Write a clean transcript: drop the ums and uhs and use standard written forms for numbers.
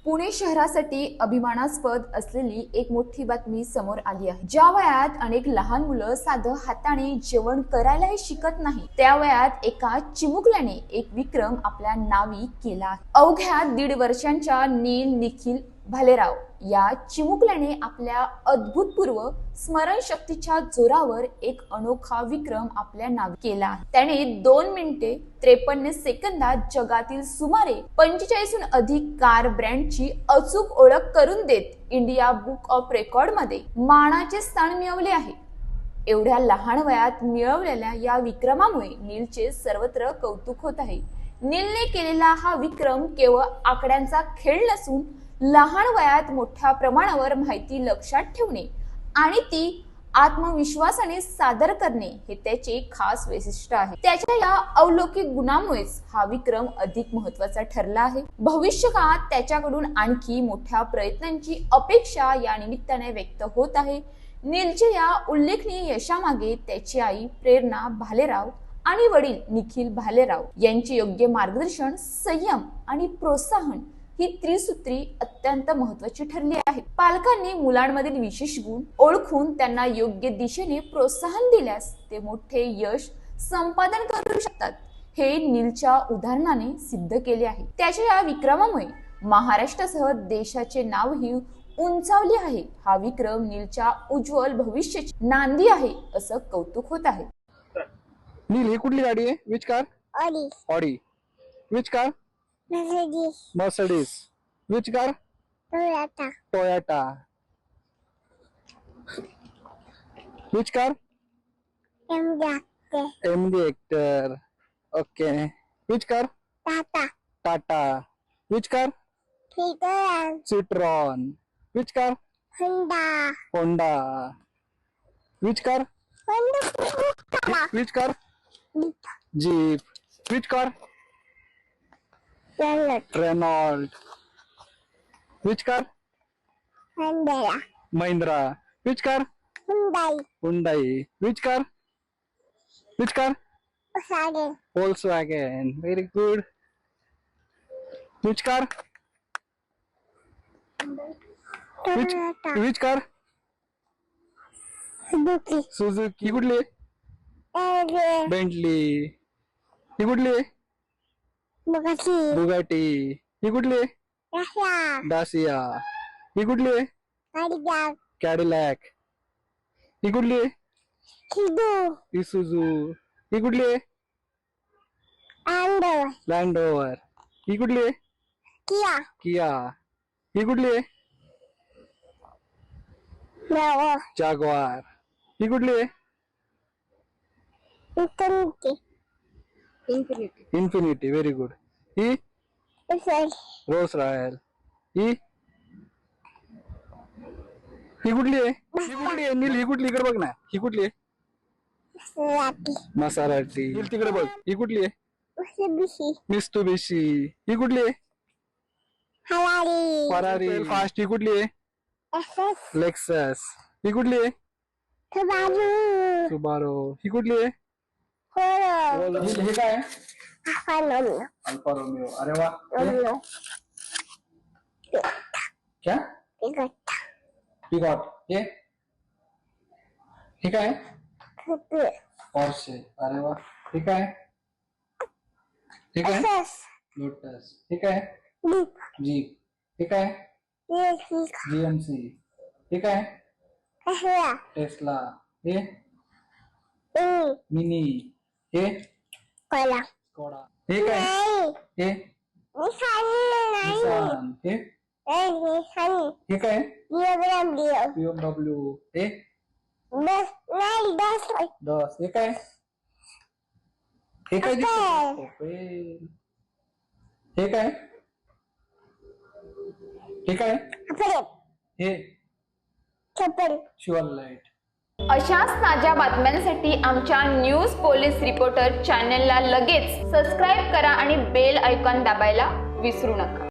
पुणे शहरासाठी अभिमानास्पद असलेली एक मोठी बातमी समोर आली आहे। ज्या वयात अनेक लहान मुलं साधं हाताने जेवण करायलाही शिकत नाही, त्या वयात एका चिमुकल्याने एक विक्रम आपल्या नावी केला आहे। अवघ्या 1.5 वर्षांच्या नील निखिल भालेराव या चिमुकल्याने आपल्या अद्भुतपूर्व स्मरणशक्तीच्या जोरावर एक अनोखा विक्रम आपल्या नावी केला आहे। त्याने 2 मिनिटे 53 सेकंदात जगातील सुमारे 45हून अधिक कार ब्रँडची अचूक ओळख करून देत इंडिया बुक ऑफ रेकॉर्ड मध्ये मानाचे स्थान मिळवले आहे। एवढ्या लहान वयात मिळवलेल्या या विक्रमामुळे नीलचे सर्वत्र कौतुक होत आहे। नीलने केलेला हा विक्रम केवळ आकड्यांचा खेळ नसून लहान वयात मोठ्या प्रमाणावर माहिती लक्षात ठेवणे आणि ती आत्मविश्वासाने सादर करणे हे त्याचे खास वैशिष्ट्य आहे। त्याच्या या अलौकिक गुणामुळेच हा विक्रम अधिक महत्त्वाचा ठरला आहे। भविष्यकाळात त्याच्याकडून आणखी मोठ्या प्रयत्नांची अपेक्षा या निमित्ताने व्यक्त होत आहे। नीलच्या या उल्लेखनीय यशामागे त्याची आई प्रेरणा भालेराव आणि वडील निखिल भालेराव यांचे योग्य मार्गदर्शन, संयम आणि प्रोत्साहन ही त्रिसूत्री अत्यंत महत्त्वाची ठरली आहे। पालकांनी मुलांमधील विशेष गुण ओळखून त्यांना योग्य दिशेने प्रोत्साहन दिल्यास ते मोठे यश संपादन करू शकतात, हे नीलच्या उदाहरणाने सिद्ध केले आहे। त्याच्या या विक्रमामुळे महाराष्ट्रासह देशाचे नावही उंचावले आहे। हा विक्रम नीलच्या उज्ज्वल भविष्याची नांदी आहे असं कौतुक होत आहे। नील, ही कुठली गाडी आहे? Which car? Audi. Which car? Mercedes. Which car? Toyota. Which car? MD Hector. Okay. Which car? Tata. Which car? Citroen. Which car? Honda. Which car? Which car? Jeep. Which car? Renault. Which car? Mahindra. Which car? Hyundai. Which car? Which car? Volkswagen. Very good. Which car? Which car? Suzuki. ही कुठली? Bentley. ही कुठली? Bugatti. ही कुठली? Dacia. ही कुठली? Cadillac. ही कुठली? Isuzu. ही कुठली? Land Rover. ही कुठली? Kia. ही कुठली? Jaguar. ही कुठली? Infinity. Very good. ही Rolls Royce. ही कुठली आहे? ही कुठली आहे? नील, ही कुठली? इकडे बघ ना. ही कुठली आहे? Maserati. नील, तिकडे बघ. ही कुठली आहे? Mitsubishi. ही कुठली आहे? Ferrari. फास्ट. ही कुठली आहे? Lexus. ही कुठली आहे? Subaru. ही कुठली आहे? हे काय आहे? Alfa Romeo. अरे वा. क्या? पिकॉट. हे काय? पोर्शे. अरे वा. हे काय? लोटस. हे काय? जीप. हे काय? GMC. हे काय? टेस्ला. हे मिनी. हे स्कोडा. हे काय? हे निसान. हे काय? BMW. हे दस. हे काय? हे काय दिसतं? हे काय? हे काय? हे शुअर लाईट. अशाच ताज्या बातम्यांसाठी आमच्या न्यूज पोलीस रिपोर्टर चॅनलला लगेच सबस्क्राईब करा आणि बेल आयकॉन दाबायला विसरू नका।